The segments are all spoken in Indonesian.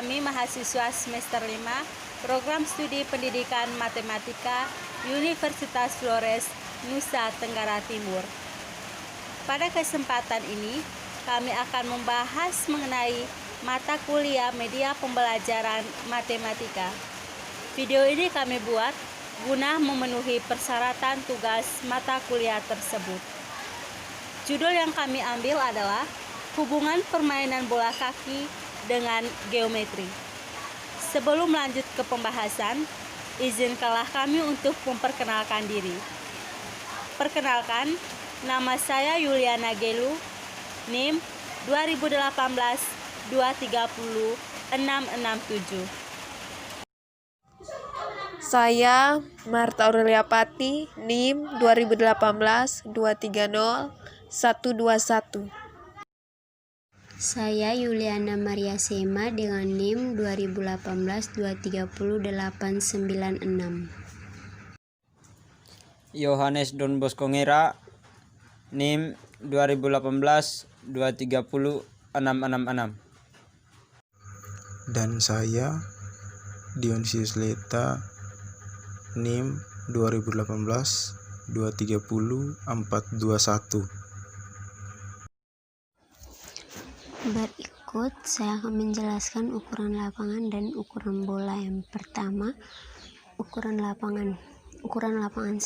kami mahasiswa semester 5 Program Studi Pendidikan Matematika Universitas Flores, Nusa Tenggara Timur. Pada kesempatan ini, kami akan membahas mengenai mata kuliah media pembelajaran matematika. Video ini kami buat guna memenuhi persyaratan tugas mata kuliah tersebut. Judul yang kami ambil adalah Hubungan Permainan Bola Kaki dengan Geometri. Sebelum lanjut ke pembahasan, izinkanlah kami untuk memperkenalkan diri. Perkenalkan, nama saya Yuliana Gelu, NIM 2018 230 667. Saya Marta Aurelia Pati, NIM 2018 230 121. Saya Yuliana Maria Sema dengan NIM 2018 230 896. Yohanes Don Bosco Ngera, NIM 2018 230 666. Dan saya Dionisius Leta, NIM 2018 230 421. Berikut saya akan menjelaskan ukuran lapangan dan ukuran bola. Yang pertama, ukuran lapangan. Ukuran lapangan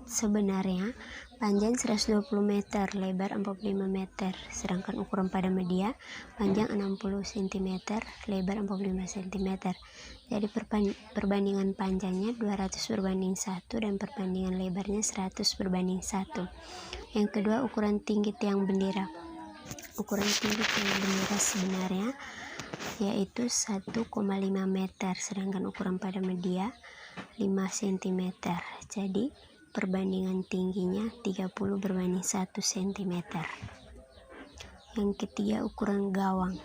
sebenarnya panjang 120 meter, lebar 45 meter. Sedangkan ukuran pada media panjang 60 cm, lebar 45 cm. Jadi perbandingan panjangnya 200/1 dan perbandingan lebarnya 100/1. Yang kedua, ukuran tinggi tiang bendera. Ukuran tinggi tiang bendera sebenarnya yaitu 1,5 meter, sedangkan ukuran pada media 5 cm. Jadi perbandingan tingginya 30/1 cm. Yang ketiga, ukuran gawang.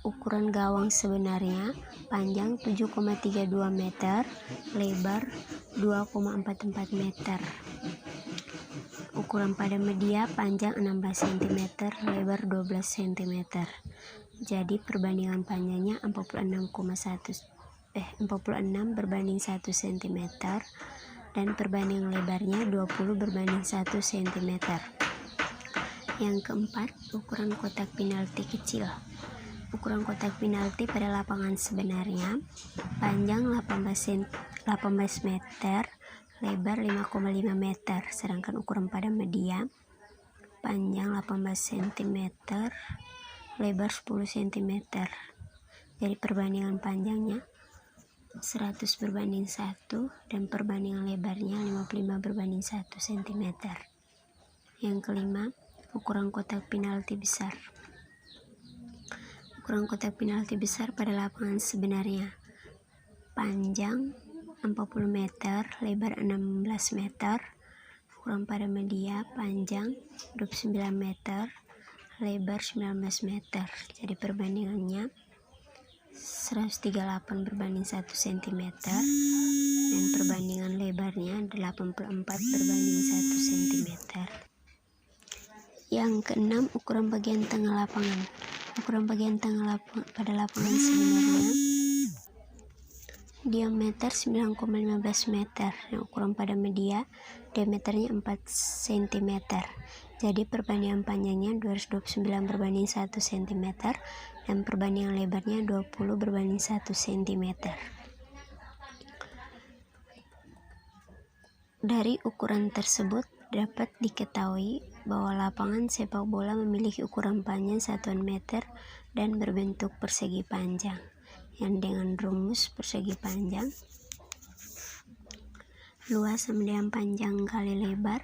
Ukuran gawang sebenarnya panjang 7,32 meter, lebar 2,44 meter. Ukuran pada media panjang 16 cm, lebar 12 cm. Jadi perbandingan panjangnya 46/1 cm dan perbandingan lebarnya 20/1 cm. Yang keempat, ukuran kotak penalti kecil. Ukuran kotak penalti pada lapangan sebenarnya panjang 18 meter, lebar 5,5 meter, sedangkan ukuran pada media panjang 18 cm, lebar 10 cm. Jadi perbandingan panjangnya 100/1 dan perbandingan lebarnya 55/1 cm. Yang kelima, ukuran kotak penalti besar. Ukuran kotak penalti besar pada lapangan sebenarnya panjang 40 meter, lebar 16 meter. Ukuran pada media panjang 29 meter, lebar 19 meter. Jadi perbandingannya 138/1 cm dan perbandingan lebarnya 84/1 cm. Yang keenam, ukuran bagian tengah lapangan. Ukuran bagian tengah pada lapangan sebenarnya diameter 9,15 meter. Ukuran pada media diameternya 4 cm. Jadi perbandingan panjangnya 229/1 cm dan perbandingan lebarnya 20/1 cm. Dari ukuran tersebut dapat diketahui bahwa lapangan sepak bola memiliki ukuran panjang 1 meter dan berbentuk persegi panjang, yang dengan rumus persegi panjang luas sama dengan panjang kali lebar,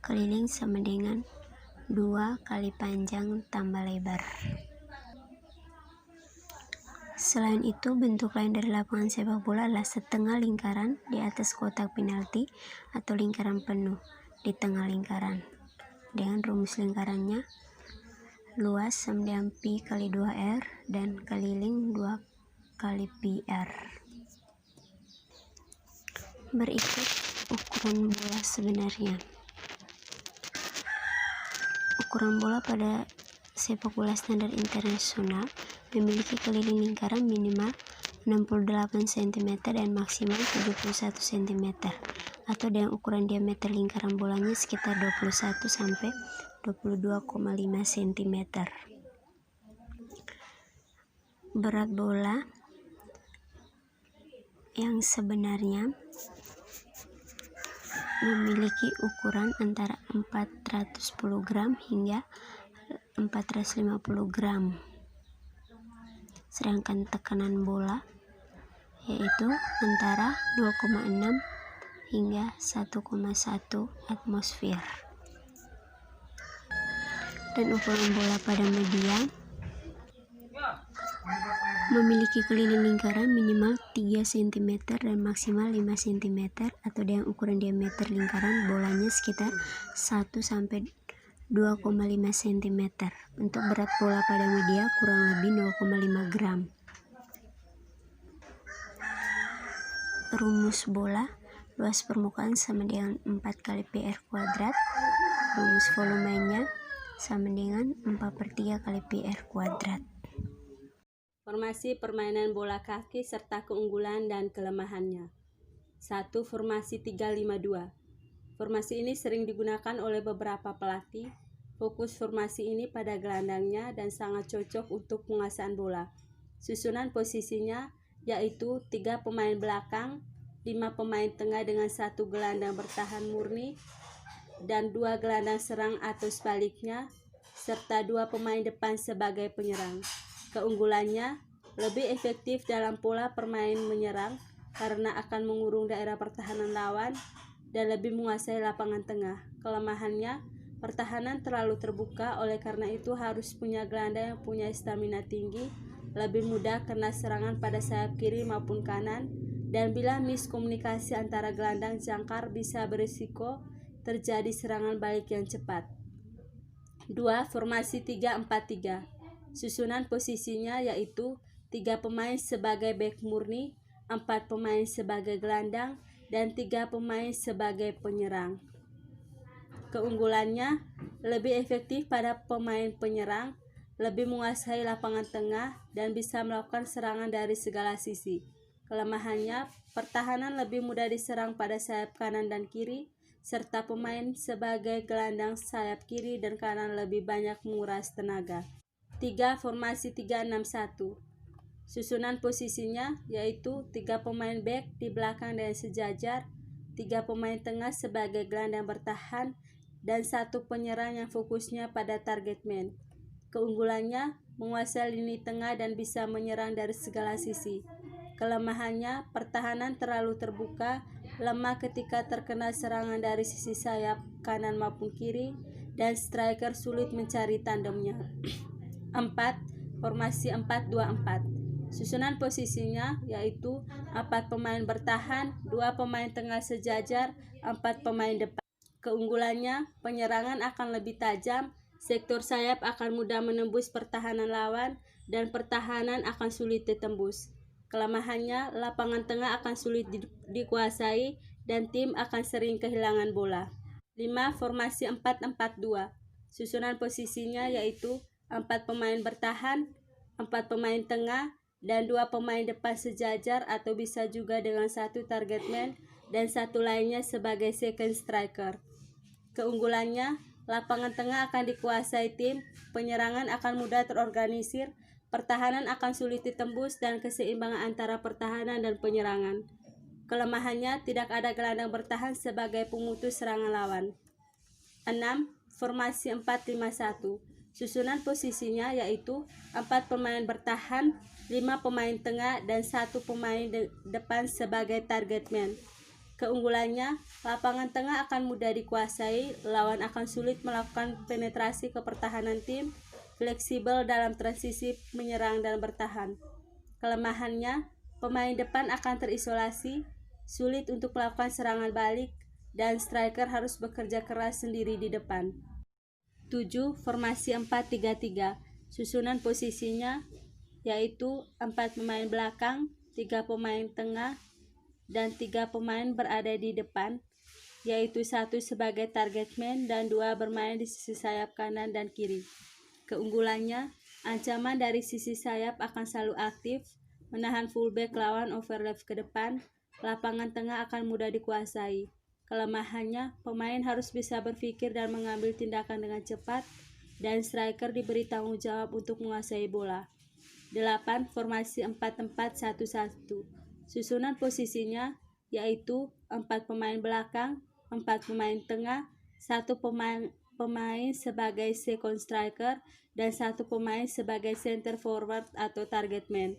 keliling sama dengan 2 kali panjang tambah lebar. Selain itu, bentuk lain dari lapangan sepak bola adalah setengah lingkaran di atas kotak penalti atau lingkaran penuh di tengah lingkaran. Dengan rumus lingkarannya luas sama dengan pi kali 2r dan keliling 2 kali pi r. Berikut ukuran bola sebenarnya. Ukuran bola pada sepak bola standar internasional memiliki keliling lingkaran minimal 68 cm dan maksimal 71 cm, atau dengan ukuran diameter lingkaran bolanya sekitar 21 sampai 22,5 cm. Berat bola yang sebenarnya memiliki ukuran antara 410 gram hingga 450 gram. Sedangkan tekanan bola yaitu antara 2,6 hingga 1,1 atmosfer. Dan ukuran bola pada media memiliki keliling lingkaran minimal 3 cm dan maksimal 5 cm, atau dengan ukuran diameter lingkaran bolanya sekitar 1 sampai 2,5 cm. Untuk berat bola pada media kurang lebih 0,5 gram. Rumus bola, luas permukaan sama dengan 4 kali PR kuadrat. Rumus volumenya sama dengan 4/3 kali PR kuadrat. Formasi permainan bola kaki serta keunggulan dan kelemahannya. 1. Formasi 352. Formasi ini sering digunakan oleh beberapa pelatih. Fokus formasi ini pada gelandangnya dan sangat cocok untuk penguasaan bola. Susunan posisinya yaitu 3 pemain belakang, 5 pemain tengah dengan 1 gelandang bertahan murni dan 2 gelandang serang atau sebaliknya, serta 2 pemain depan sebagai penyerang. Keunggulannya, lebih efektif dalam pola permain menyerang karena akan mengurung daerah pertahanan lawan dan lebih menguasai lapangan tengah. Kelemahannya, pertahanan terlalu terbuka, oleh karena itu harus punya gelandang yang punya stamina tinggi, lebih mudah kena serangan pada sayap kiri maupun kanan, dan bila miskomunikasi antara gelandang jangkar bisa berisiko terjadi serangan balik yang cepat. 2. Formasi 3-4-3. Susunan posisinya yaitu 3 pemain sebagai bek murni, 4 pemain sebagai gelandang, dan 3 pemain sebagai penyerang. Keunggulannya, lebih efektif pada pemain penyerang, lebih menguasai lapangan tengah, dan bisa melakukan serangan dari segala sisi. Kelemahannya, pertahanan lebih mudah diserang pada sayap kanan dan kiri, serta pemain sebagai gelandang sayap kiri dan kanan lebih banyak menguras tenaga. 3. Formasi 3-6-1. Susunan posisinya yaitu 3 pemain bek di belakang dan sejajar, 3 pemain tengah sebagai gelandang bertahan, dan 1 penyerang yang fokusnya pada target man. Keunggulannya, menguasai lini tengah dan bisa menyerang dari segala sisi. Kelemahannya, pertahanan terlalu terbuka, lemah ketika terkena serangan dari sisi sayap kanan maupun kiri, dan striker sulit mencari tandemnya. 4. Formasi 4-2-4. Susunan posisinya yaitu 4 pemain bertahan, 2 pemain tengah sejajar, 4 pemain depan. Keunggulannya, penyerangan akan lebih tajam, sektor sayap akan mudah menembus pertahanan lawan, dan pertahanan akan sulit ditembus. Kelemahannya, lapangan tengah akan sulit dikuasai dan tim akan sering kehilangan bola. 5. Formasi 4-4-2. Susunan posisinya yaitu 4 pemain bertahan, 4 pemain tengah, dan 2 pemain depan sejajar atau bisa juga dengan 1 target man dan 1 lainnya sebagai second striker. Keunggulannya, lapangan tengah akan dikuasai tim, penyerangan akan mudah terorganisir, pertahanan akan sulit ditembus, dan keseimbangan antara pertahanan dan penyerangan. Kelemahannya, tidak ada gelandang bertahan sebagai pemutus serangan lawan. 6. Formasi 4-5-1. Susunan posisinya yaitu 4 pemain bertahan, 5 pemain tengah, dan 1 pemain depan sebagai target man. Keunggulannya, lapangan tengah akan mudah dikuasai, lawan akan sulit melakukan penetrasi ke pertahanan tim, fleksibel dalam transisi menyerang dan bertahan. Kelemahannya, pemain depan akan terisolasi, sulit untuk melakukan serangan balik, dan striker harus bekerja keras sendiri di depan. 7. Formasi 4-3-3. Susunan posisinya yaitu 4 pemain belakang, 3 pemain tengah, dan 3 pemain berada di depan, yaitu 1 sebagai target man dan 2 bermain di sisi sayap kanan dan kiri. Keunggulannya, Ancaman dari sisi sayap akan selalu aktif, menahan fullback lawan overlap ke depan, lapangan tengah akan mudah dikuasai. Kelemahannya, pemain harus bisa berpikir dan mengambil tindakan dengan cepat, dan striker diberi tanggung jawab untuk menguasai bola. 8. Formasi 4-4-1-1. Susunan posisinya yaitu 4 pemain belakang, 4 pemain tengah, 1 pemain sebagai second striker, dan 1 pemain sebagai center forward atau target man.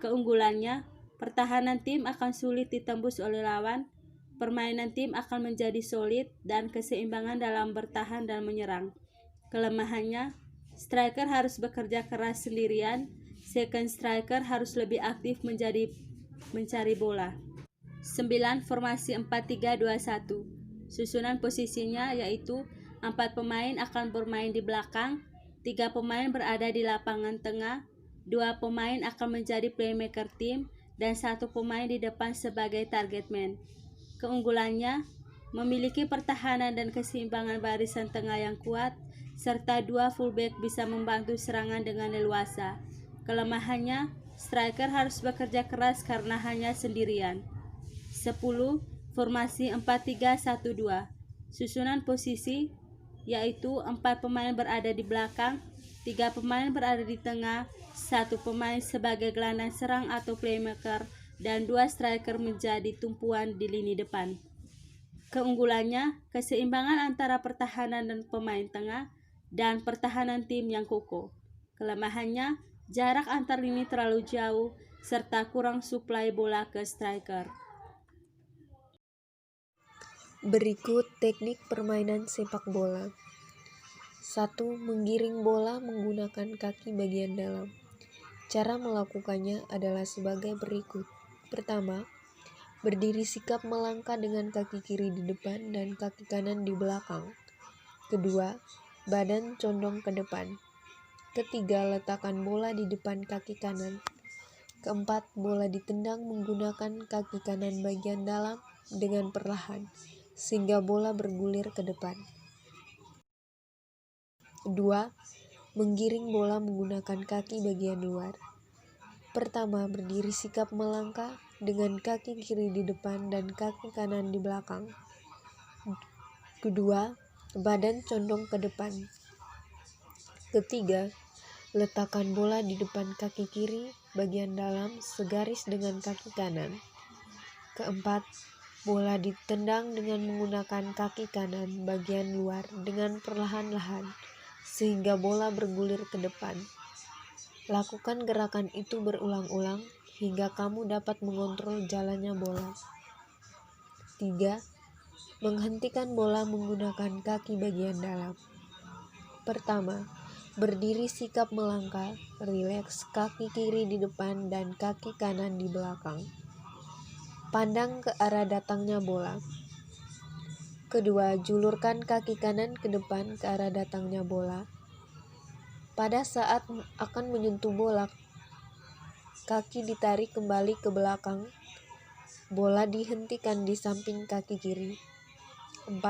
Keunggulannya, pertahanan tim akan sulit ditembus oleh lawan, permainan tim akan menjadi solid, dan keseimbangan dalam bertahan dan menyerang. Kelemahannya, striker harus bekerja keras sendirian, second striker harus lebih aktif mencari bola. 9. Formasi 4-3-2-1. Susunan posisinya yaitu 4 pemain akan bermain di belakang, 3 pemain berada di lapangan tengah, 2 pemain akan menjadi playmaker tim, dan 1 pemain di depan sebagai target man. Keunggulannya, memiliki pertahanan dan keseimbangan barisan tengah yang kuat, serta 2 fullback bisa membantu serangan dengan leluasa. Kelemahannya, striker harus bekerja keras karena hanya sendirian. 10. Formasi 4-3-1-2. Susunan posisi yaitu 4 pemain berada di belakang, 3 pemain berada di tengah, 1 pemain sebagai gelandang serang atau playmaker, dan 2 striker menjadi tumpuan di lini depan. Keunggulannya, keseimbangan antara pertahanan dan pemain tengah, dan pertahanan tim yang kokoh. Kelemahannya, jarak antar lini terlalu jauh, serta kurang suplai bola ke striker. Berikut teknik permainan sepak bola. 1. Menggiring bola menggunakan kaki bagian dalam. Cara melakukannya adalah sebagai berikut. Pertama, berdiri sikap melangkah dengan kaki kiri di depan dan kaki kanan di belakang. Kedua, badan condong ke depan. Ketiga, letakkan bola di depan kaki kanan. Keempat, bola ditendang menggunakan kaki kanan bagian dalam dengan perlahan, sehingga bola bergulir ke depan. 2. Menggiring bola menggunakan kaki bagian luar. Pertama, berdiri sikap melangkah dengan kaki kiri di depan dan kaki kanan di belakang. Kedua, badan condong ke depan. Ketiga, letakkan bola di depan kaki kiri bagian dalam segaris dengan kaki kanan. Keempat, bola ditendang dengan menggunakan kaki kanan bagian luar dengan perlahan-lahan, sehingga bola bergulir ke depan. Lakukan gerakan itu berulang-ulang hingga kamu dapat mengontrol jalannya bola. 3. Menghentikan bola menggunakan kaki bagian dalam. Pertama, berdiri sikap melangkah, rileks, kaki kiri di depan dan kaki kanan di belakang. Pandang ke arah datangnya bola. Kedua, julurkan kaki kanan ke depan ke arah datangnya bola. Pada saat akan menyentuh bola, kaki ditarik kembali ke belakang. Bola dihentikan di samping kaki kiri. 4.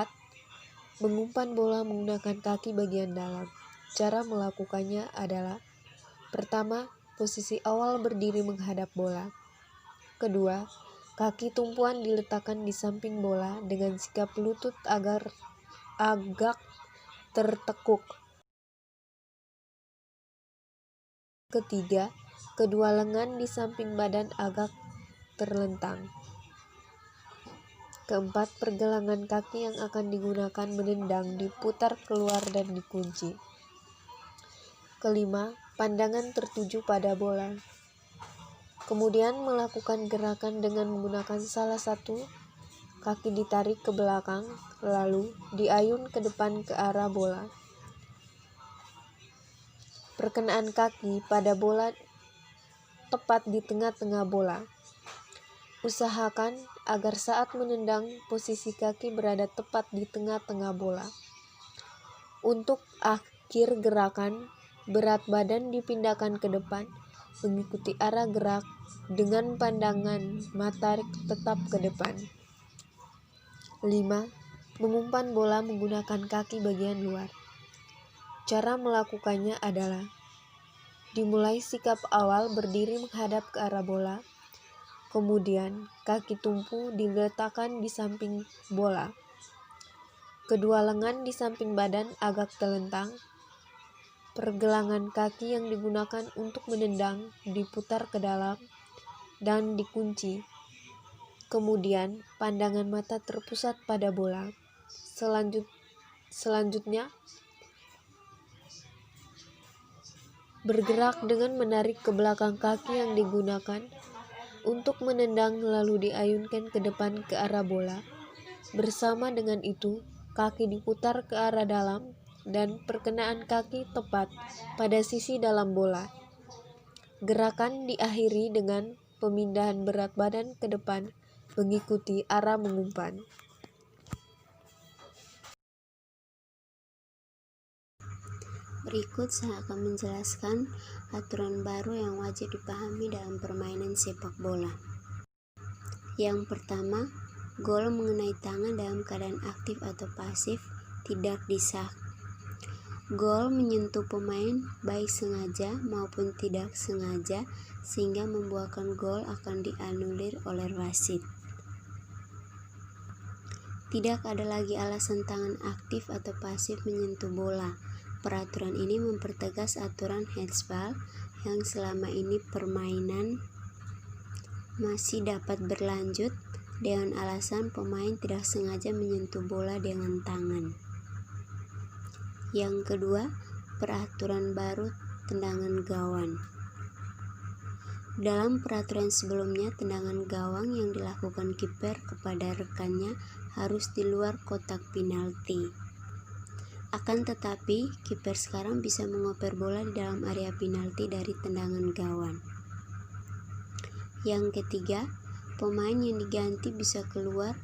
Mengumpan bola menggunakan kaki bagian dalam. Cara melakukannya adalah: pertama, posisi awal berdiri menghadap bola. Kedua, kaki tumpuan diletakkan di samping bola dengan sikap lutut agak tertekuk. Ketiga, kedua lengan di samping badan agak terlentang. Keempat, pergelangan kaki yang akan digunakan menendang diputar keluar dan dikunci. Kelima, pandangan tertuju pada bola. Kemudian melakukan gerakan dengan menggunakan salah satu kaki ditarik ke belakang, lalu diayun ke depan ke arah bola. Perkenaan kaki pada bola tepat di tengah-tengah bola. Usahakan agar saat menendang posisi kaki berada tepat di tengah-tengah bola. Untuk akhir gerakan, berat badan dipindahkan ke depan mengikuti arah gerak dengan pandangan mata tetap ke depan. 5. Mengumpan bola menggunakan kaki bagian luar. Cara melakukannya adalah: Dimulai sikap awal berdiri menghadap ke arah bola, kemudian kaki tumpu diletakkan di samping bola. Kedua lengan di samping badan agak telentang. Pergelangan kaki yang digunakan untuk menendang diputar ke dalam dan dikunci. Kemudian pandangan mata terpusat pada bola. Selanjutnya bergerak dengan menarik ke belakang kaki yang digunakan untuk menendang lalu diayunkan ke depan ke arah bola. Bersama dengan itu, kaki diputar ke arah dalam dan perkenaan kaki tepat pada sisi dalam bola. Gerakan diakhiri dengan pemindahan berat badan ke depan mengikuti arah mengumpan. Berikut saya akan menjelaskan aturan baru yang wajib dipahami dalam permainan sepak bola. Yang pertama, gol mengenai tangan dalam keadaan aktif atau pasif tidak disah. Gol menyentuh pemain baik sengaja maupun tidak sengaja sehingga membuahkan gol akan dianulir oleh wasit. Tidak ada lagi alasan tangan aktif atau pasif menyentuh bola. Peraturan ini mempertegas aturan handsball yang selama ini permainan masih dapat berlanjut dengan alasan pemain tidak sengaja menyentuh bola dengan tangan. Yang kedua, peraturan baru tendangan gawang. Dalam peraturan sebelumnya, tendangan gawang yang dilakukan kiper kepada rekannya harus di luar kotak penalti. Akan tetapi, kiper sekarang bisa mengoper bola di dalam area penalti dari tendangan gawang. Yang ketiga, pemain yang diganti bisa keluar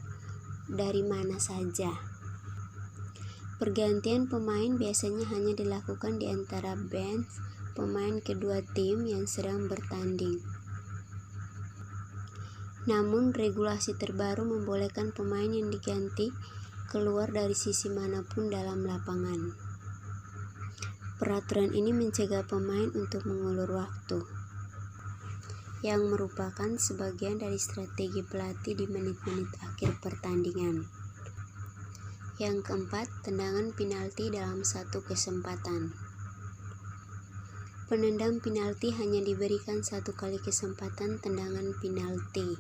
dari mana saja. Pergantian pemain biasanya hanya dilakukan di antara bench pemain kedua tim yang sedang bertanding. Namun, regulasi terbaru membolehkan pemain yang diganti keluar dari sisi manapun dalam lapangan. Peraturan ini mencegah pemain untuk mengulur waktu, yang merupakan sebagian dari strategi pelatih di menit-menit akhir pertandingan. Yang keempat, tendangan penalti dalam satu kesempatan. Penendang penalti hanya diberikan satu kali kesempatan tendangan penalti.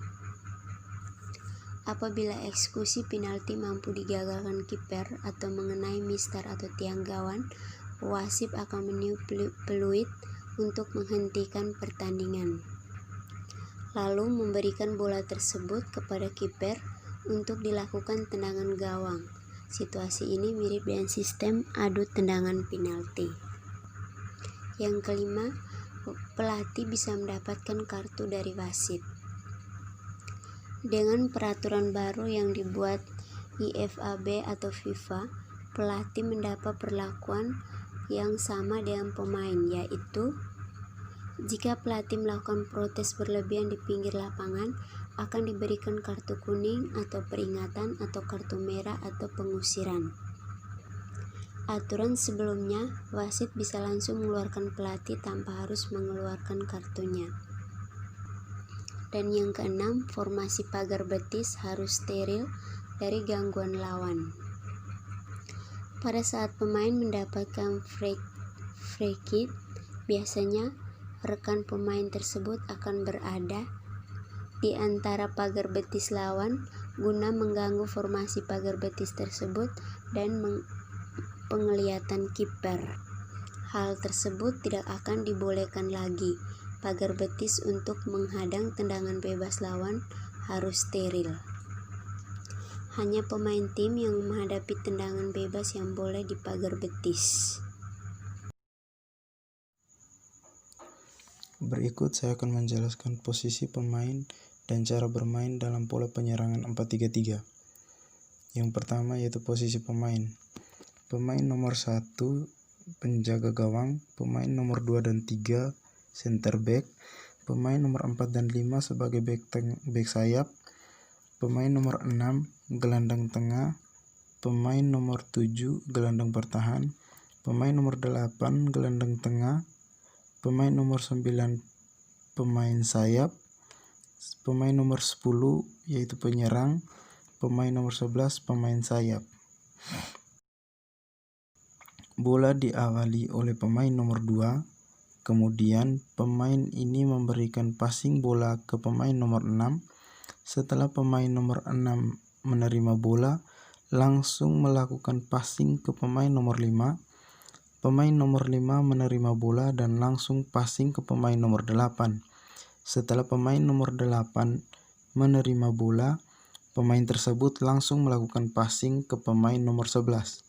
Apabila eksekusi penalti mampu digagalkan kiper atau mengenai mistar atau tiang gawang, wasit akan meniup peluit untuk menghentikan pertandingan, lalu memberikan bola tersebut kepada kiper untuk dilakukan tendangan gawang. Situasi ini mirip dengan sistem adu tendangan penalti. Yang kelima, pelatih bisa mendapatkan kartu dari wasit. Dengan peraturan baru yang dibuat IFAB atau FIFA, pelatih mendapat perlakuan yang sama dengan pemain, yaitu jika pelatih melakukan protes berlebihan di pinggir lapangan, akan diberikan kartu kuning atau peringatan atau kartu merah atau pengusiran. Aturan sebelumnya, wasit bisa langsung mengeluarkan pelatih tanpa harus mengeluarkan kartunya. Dan yang keenam, formasi pagar betis harus steril dari gangguan lawan. Pada saat pemain mendapatkan free kick, biasanya rekan pemain tersebut akan berada di antara pagar betis lawan guna mengganggu formasi pagar betis tersebut dan penglihatan kiper. Hal tersebut tidak akan dibolehkan lagi. Pagar betis untuk menghadang tendangan bebas lawan harus steril. Hanya pemain tim yang menghadapi tendangan bebas yang boleh di pagar betis. Berikut saya akan menjelaskan posisi pemain dan cara bermain dalam pola penyerangan 4-3-3. Yang pertama yaitu posisi pemain. Pemain nomor 1 penjaga gawang, pemain nomor 2 dan 3 center back, pemain nomor 4 dan 5 sebagai back sayap, pemain nomor 6 gelandang tengah, pemain nomor 7 gelandang bertahan, pemain nomor 8 gelandang tengah, pemain nomor 9 pemain sayap, pemain nomor 10 yaitu penyerang, pemain nomor 11 pemain sayap. Bola diawali oleh pemain nomor 2, kemudian pemain ini memberikan passing bola ke pemain nomor 6. Setelah pemain nomor 6 menerima bola, langsung melakukan passing ke pemain nomor 5. Pemain nomor 5 menerima bola dan langsung passing ke pemain nomor 8. Setelah pemain nomor 8 menerima bola, pemain tersebut langsung melakukan passing ke pemain nomor 11.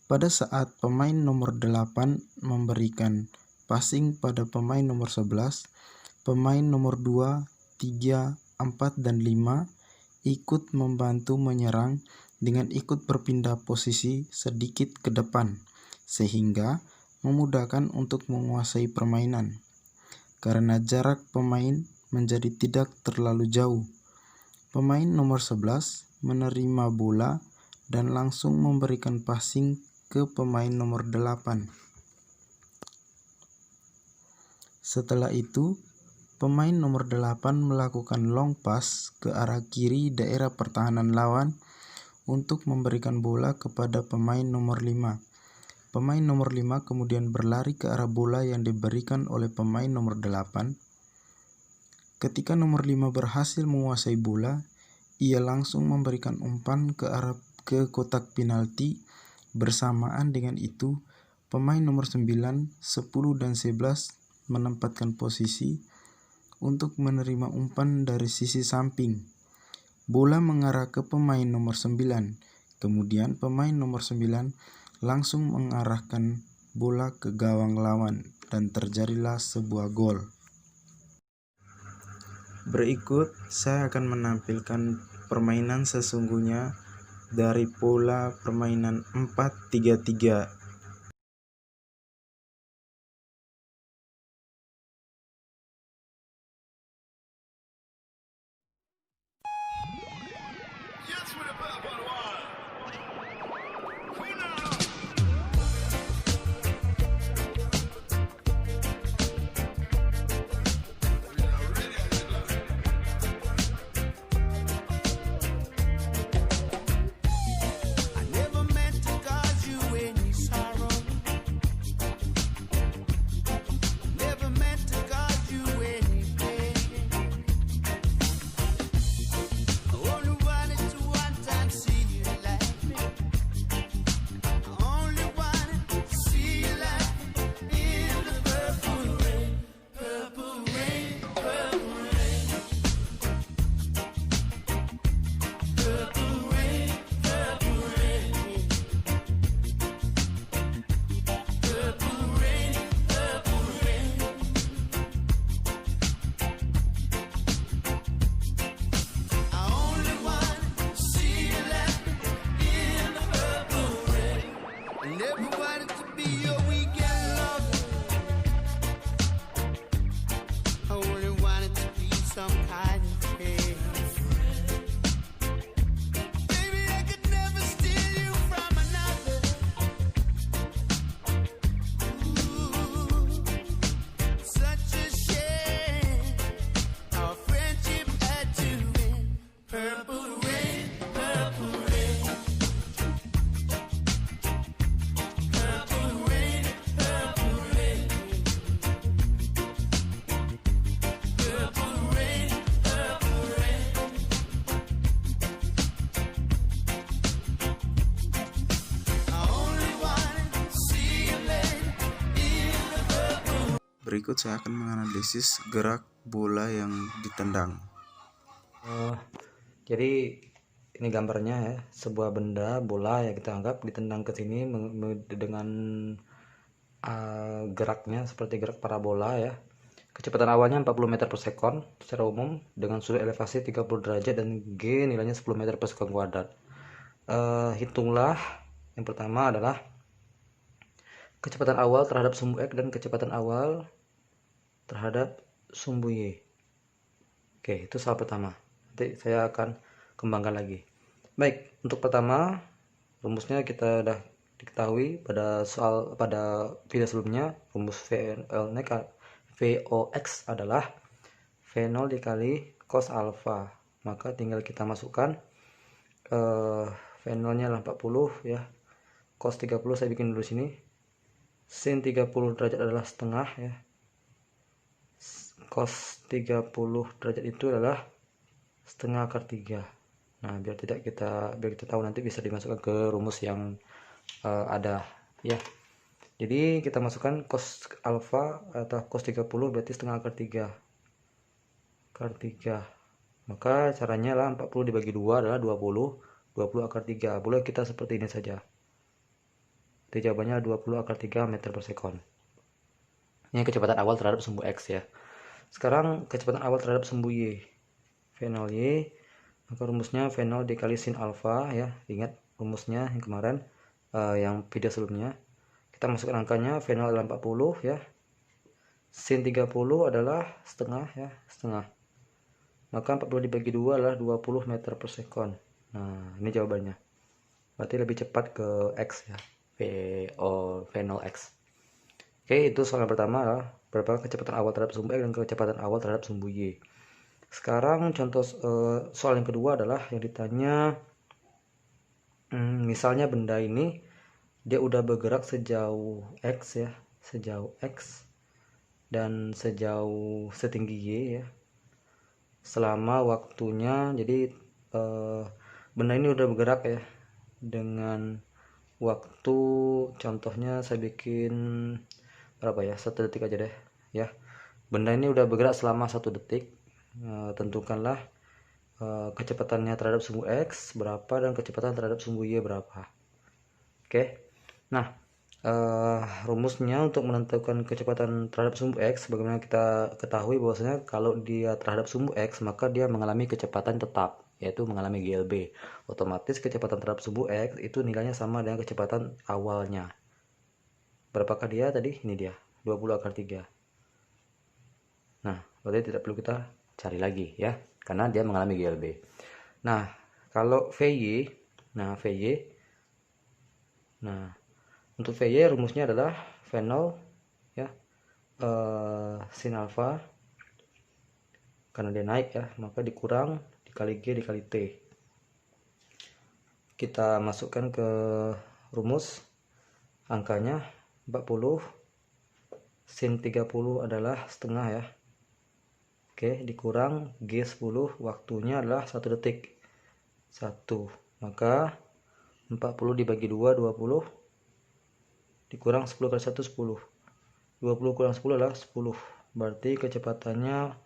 Pada saat pemain nomor 8 memberikan passing pada pemain nomor 11, pemain nomor 2, 3, 4, dan 5 ikut membantu menyerang dengan ikut berpindah posisi sedikit ke depan, sehingga memudahkan untuk menguasai permainan. Karena jarak pemain menjadi tidak terlalu jauh, pemain nomor 11 menerima bola dan langsung memberikan passing ke pemain nomor 8. Setelah itu, pemain nomor 8 melakukan long pass ke arah kiri daerah pertahanan lawan untuk memberikan bola kepada pemain nomor 5. Pemain nomor 5 kemudian berlari ke arah bola yang diberikan oleh pemain nomor 8. Ketika nomor 5 berhasil menguasai bola, ia langsung memberikan umpan ke kotak penalti. Bersamaan dengan itu, pemain nomor 9, 10, dan 11 menempatkan posisi untuk menerima umpan dari sisi samping. Bola mengarah ke pemain nomor 9, kemudian pemain nomor 9 langsung mengarahkan bola ke gawang lawan dan terjadilah sebuah gol. Berikut saya akan menampilkan permainan sesungguhnya dari pola permainan 4-3-3. Berikut saya akan menganalisis gerak bola yang ditendang. Jadi ini gambarnya ya, sebuah benda bola yang kita anggap ditendang ke sini dengan geraknya seperti gerak parabola ya. Kecepatan awalnya 40 meter per sekon secara umum dengan sudut elevasi 30 derajat dan G nilainya 10 meter per sekon kuadrat. Hitunglah, yang pertama adalah kecepatan awal terhadap sumbu X dan kecepatan awal terhadap sumbu Y. Oke, itu soal pertama. Nanti saya akan kembangkan lagi. Baik, untuk pertama rumusnya kita udah diketahui pada video sebelumnya, rumus VOX adalah V0 dikali cos alfa. Maka tinggal kita masukkan V0 nya adalah 40 ya, cos 30 saya bikin dulu sini, sin 30 derajat adalah setengah ya, cos 30 derajat itu adalah setengah akar 3. Nah, biar kita tahu, nanti bisa dimasukkan ke rumus yang ada ya. Jadi kita masukkan cos alfa atau cos 30 berarti setengah akar 3. Maka caranya lah 40 dibagi 2 adalah 20 akar 3. Boleh kita seperti ini saja. Jadi jawabannya 20 akar 3 meter per sekon. Ini kecepatan awal terhadap sumbu X ya. Sekarang kecepatan awal terhadap sumbu Y. V0 Y, maka rumusnya V0 dikali sin alfa ya. Ingat rumusnya yang kemarin, yang video sebelumnya. Kita masukkan angkanya, V0 adalah 40 ya. Sin 30 adalah setengah ya, setengah. Maka 40 dibagi 2 adalah 20 meter per sekon. Nah, ini jawabannya. Berarti lebih cepat ke X ya. V0X. Oke, itu soal yang pertama, berapa kecepatan awal terhadap sumbu X dan kecepatan awal terhadap sumbu Y. Sekarang contoh soal yang kedua adalah yang ditanya, misalnya benda ini dia udah bergerak sejauh X ya, sejauh X dan sejauh setinggi Y ya, selama waktunya. Jadi benda ini udah bergerak ya dengan waktu, contohnya saya bikin berapa ya, 1 detik aja deh ya. Benda ini udah bergerak selama 1 detik. Tentukanlah kecepatannya terhadap sumbu X berapa dan kecepatan terhadap sumbu Y berapa. Oke. Nah, rumusnya untuk menentukan kecepatan terhadap sumbu X, bagaimana kita ketahui bahwasanya kalau dia terhadap sumbu X maka dia mengalami kecepatan tetap, yaitu mengalami GLB. Otomatis kecepatan terhadap sumbu X itu nilainya sama dengan kecepatan awalnya. Berapakah dia tadi? Ini dia, 20 akar 3. Nah, berarti tidak perlu kita cari lagi ya, karena dia mengalami GLB. Nah, kalau VY, untuk VY rumusnya adalah V0 ya, sin alfa, karena dia naik ya, maka dikurang dikali G dikali T. Kita masukkan ke rumus, angkanya 40, sin 30 adalah setengah ya. Oke, dikurang G10, waktunya adalah 1 detik. 1, maka 40 dibagi 2, 20, dikurang 10 kali 1, 10. 20 kurang 10 adalah 10. Berarti kecepatannya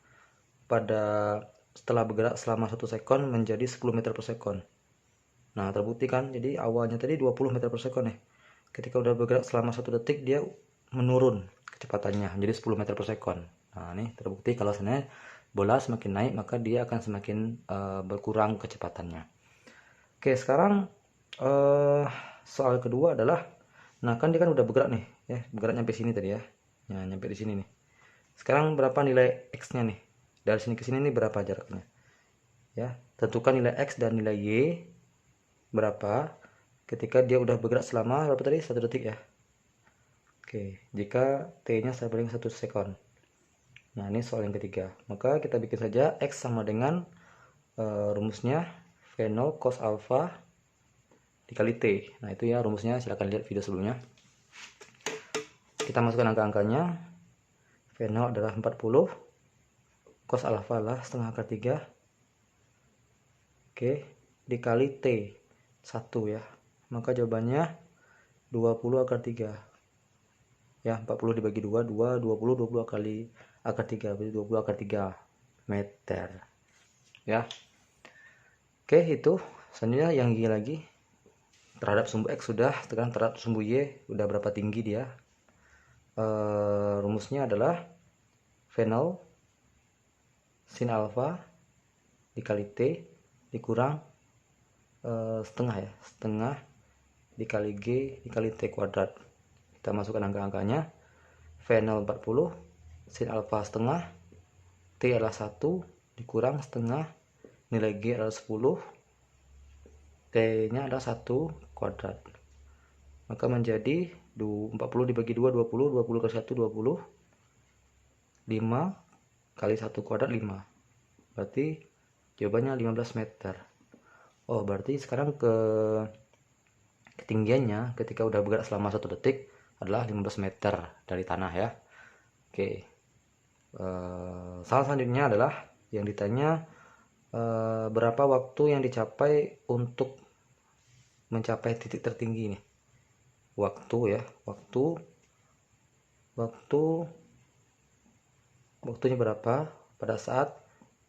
setelah bergerak selama 1 sekon menjadi 10 meter per sekon. Nah, terbukti kan? Jadi awalnya tadi 20 meter per sekon ya. Ketika udah bergerak selama 1 detik, dia menurun kecepatannya menjadi 10 meter per sekon. Nah, ini terbukti kalau sebenarnya bola semakin naik maka dia akan semakin berkurang kecepatannya. Oke, sekarang soal kedua adalah, nah kan dia kan udah bergerak nih ya, bergerak nyampe sini tadi ya. Nah, nyampe di sini nih. Sekarang berapa nilai X-nya nih? Dari sini ke sini nih berapa jaraknya? Ya, tentukan nilai X dan nilai Y berapa ketika dia udah bergerak selama berapa tadi? 1 detik ya. Oke, jika T-nya sama dengan 1 sekon. Nah, ini soal yang ketiga. Maka kita bikin saja X sama dengan rumusnya V0 cos alfa dikali T. Nah, itu ya rumusnya, silahkan lihat video sebelumnya. Kita masukkan angka-angkanya. V0 adalah 40, cos alfa adalah setengah akar 3. Oke, dikali T 1 ya. Maka jawabannya 20 akar 3. Ya, 40 dibagi 2, 20 kali akar 3, berarti 20 akar 3 meter. Ya. Oke, itu. Selanjutnya yang Y lagi. Terhadap sumbu X sudah, sekarang terhadap sumbu Y udah berapa tinggi dia. Rumusnya adalah V0 sin alfa dikali T dikurang setengah ya, setengah dikali G dikali T kuadrat. Kita masukkan angka-angkanya. V0 40, sin alfa setengah, T adalah 1, dikurang setengah, nilai G adalah 10, T nya adalah 1 kuadrat. maka menjadi 40 dibagi 2, 20, 20 kali 1, 20, 5 kali 1 kuadrat 5, berarti jawabannya 15 meter. Oh, berarti sekarang ketinggiannya ketika udah bergerak selama 1 detik adalah 15 meter dari tanah ya. Oke, soal selanjutnya adalah yang ditanya berapa waktu yang dicapai untuk mencapai titik tertinggi nih. Waktunya berapa pada saat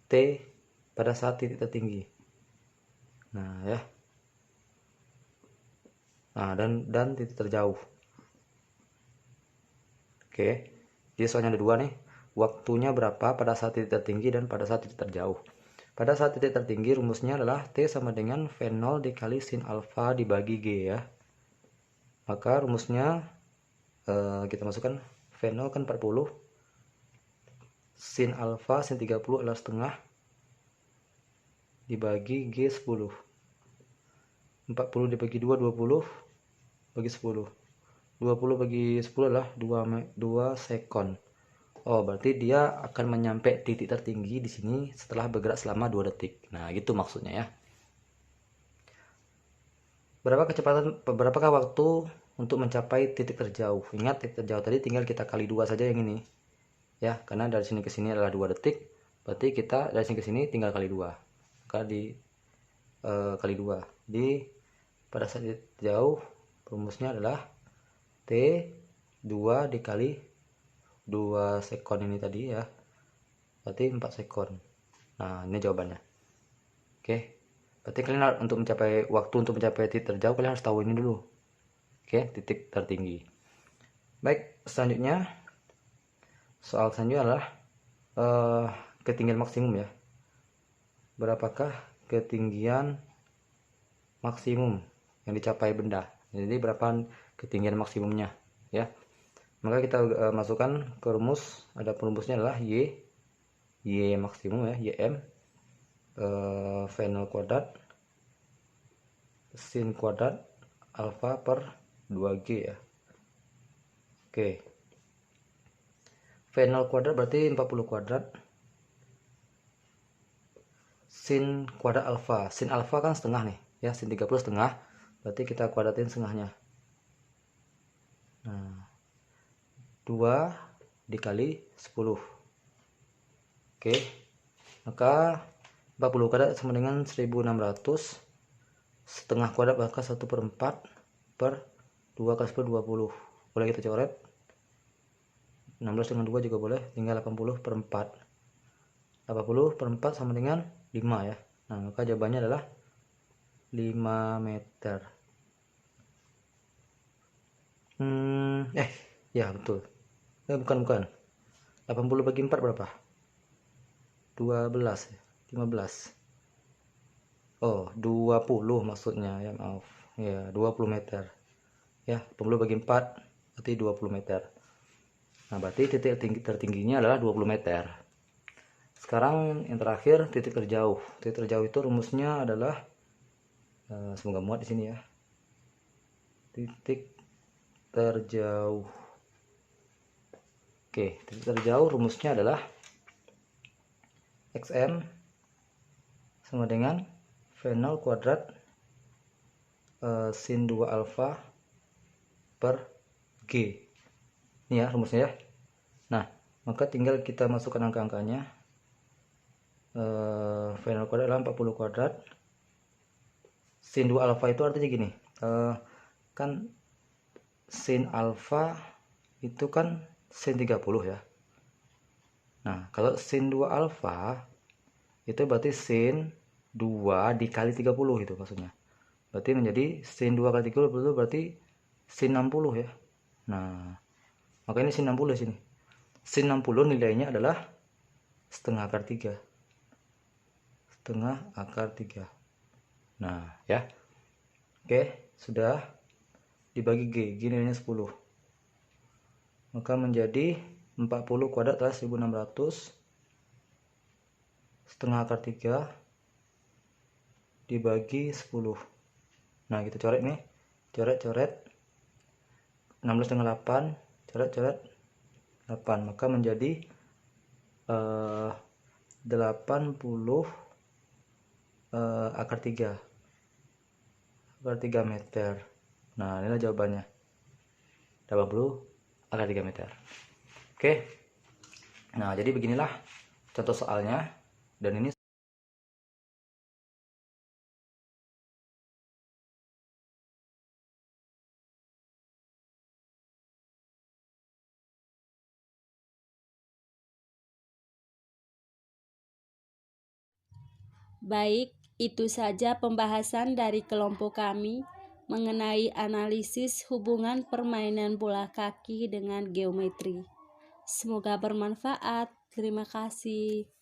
titik tertinggi. Nah ya, dan titik terjauh. Oke, jadi soalnya ada 2 nih, waktunya berapa pada saat titik tertinggi dan pada saat titik terjauh. Pada saat titik tertinggi rumusnya adalah T sama dengan V0 dikali sin alfa dibagi G ya. Maka rumusnya kita masukkan V0 kan 40, sin alfa sin 30 adalah setengah dibagi G 10. 40 dibagi 2 20 bagi 10. 20 bagi 10 adalah 2 sekon. Oh, berarti dia akan menyampai titik tertinggi di sini setelah bergerak selama 2 detik. Nah, gitu maksudnya ya. Berapakah waktu untuk mencapai titik terjauh? Ingat, titik terjauh tadi tinggal kita kali 2 saja yang ini. Ya, karena dari sini ke sini adalah 2 detik, berarti kita dari sini ke sini tinggal kali 2. Maka kali 2. Pada saat titik terjauh rumusnya adalah T2 dikali 2 sekon ini tadi ya, berarti 4 sekon. Nah, ini jawabannya. Oke, berarti kalian untuk mencapai titik terjauh kalian harus tahu ini dulu. Oke, titik tertinggi. Baik, selanjutnya soal selanjutnya adalah ketinggian maksimum ya. Berapakah ketinggian maksimum yang dicapai benda? Jadi berapa ketinggian maksimumnya ya. Maka kita masukkan ke rumus. Ada perumusnya adalah y maksimum ya, ym V0 kuadrat sin kuadrat alfa per 2g ya. Oke, V0 kuadrat berarti 40 kuadrat sin kuadrat alfa. Sin alfa kan setengah nih ya, sin 30 setengah, berarti kita kuadratin setengahnya. Nah, 2 dikali 10. Oke, maka 40 kuadrat sama dengan 1600, setengah kuadrat maka 1/4 per 2 kali 10 20. Boleh kita coret, 16 dengan 2 juga boleh, tinggal 80/4. 80/4 sama dengan 5 ya. Nah, maka jawabannya adalah 5 meter. Ya betul. Bukan. 80 bagi 4 berapa? 12 ya, 15. Oh, 20 maksudnya ya, maaf. Ya, 20 meter. Ya, 80 bagi 4 berarti 20 meter. Nah, berarti titik tertingginya adalah 20 meter. Sekarang yang terakhir, titik terjauh. Titik terjauh itu rumusnya adalah semoga muat di sini ya. Titik terjauh. Oke, titik terjauh rumusnya adalah xm sama dengan V0 kuadrat sin 2 alfa per g. Ini ya rumusnya ya. Nah, maka tinggal kita masukkan angka-angkanya. V0 kuadrat adalah 40 kuadrat sin 2 alfa itu artinya gini, kan sin alfa itu kan sin 30 ya. Nah, kalau sin 2 alfa itu berarti sin 2 dikali 30 itu maksudnya. Berarti menjadi sin 2 kali 30 itu berarti sin 60 ya. Nah, maka ini sin 60 di sini. Sin 60 nilainya adalah setengah akar 3. Setengah akar 3. Nah, ya. Oke, sudah dibagi G nilainya 10. Maka menjadi 40 kuadrat adalah 1600 setengah akar 3 dibagi 10. Nah, kita coret nih. Coret. 16 dengan 8 coret 8, maka menjadi 80 akar 3 meter. Nah, inilah jawabannya, 80 akar 3 meter. Oke, nah jadi beginilah contoh soalnya, dan ini Baik, itu saja pembahasan dari kelompok kami mengenai analisis hubungan permainan bola kaki dengan geometri. Semoga bermanfaat. Terima kasih.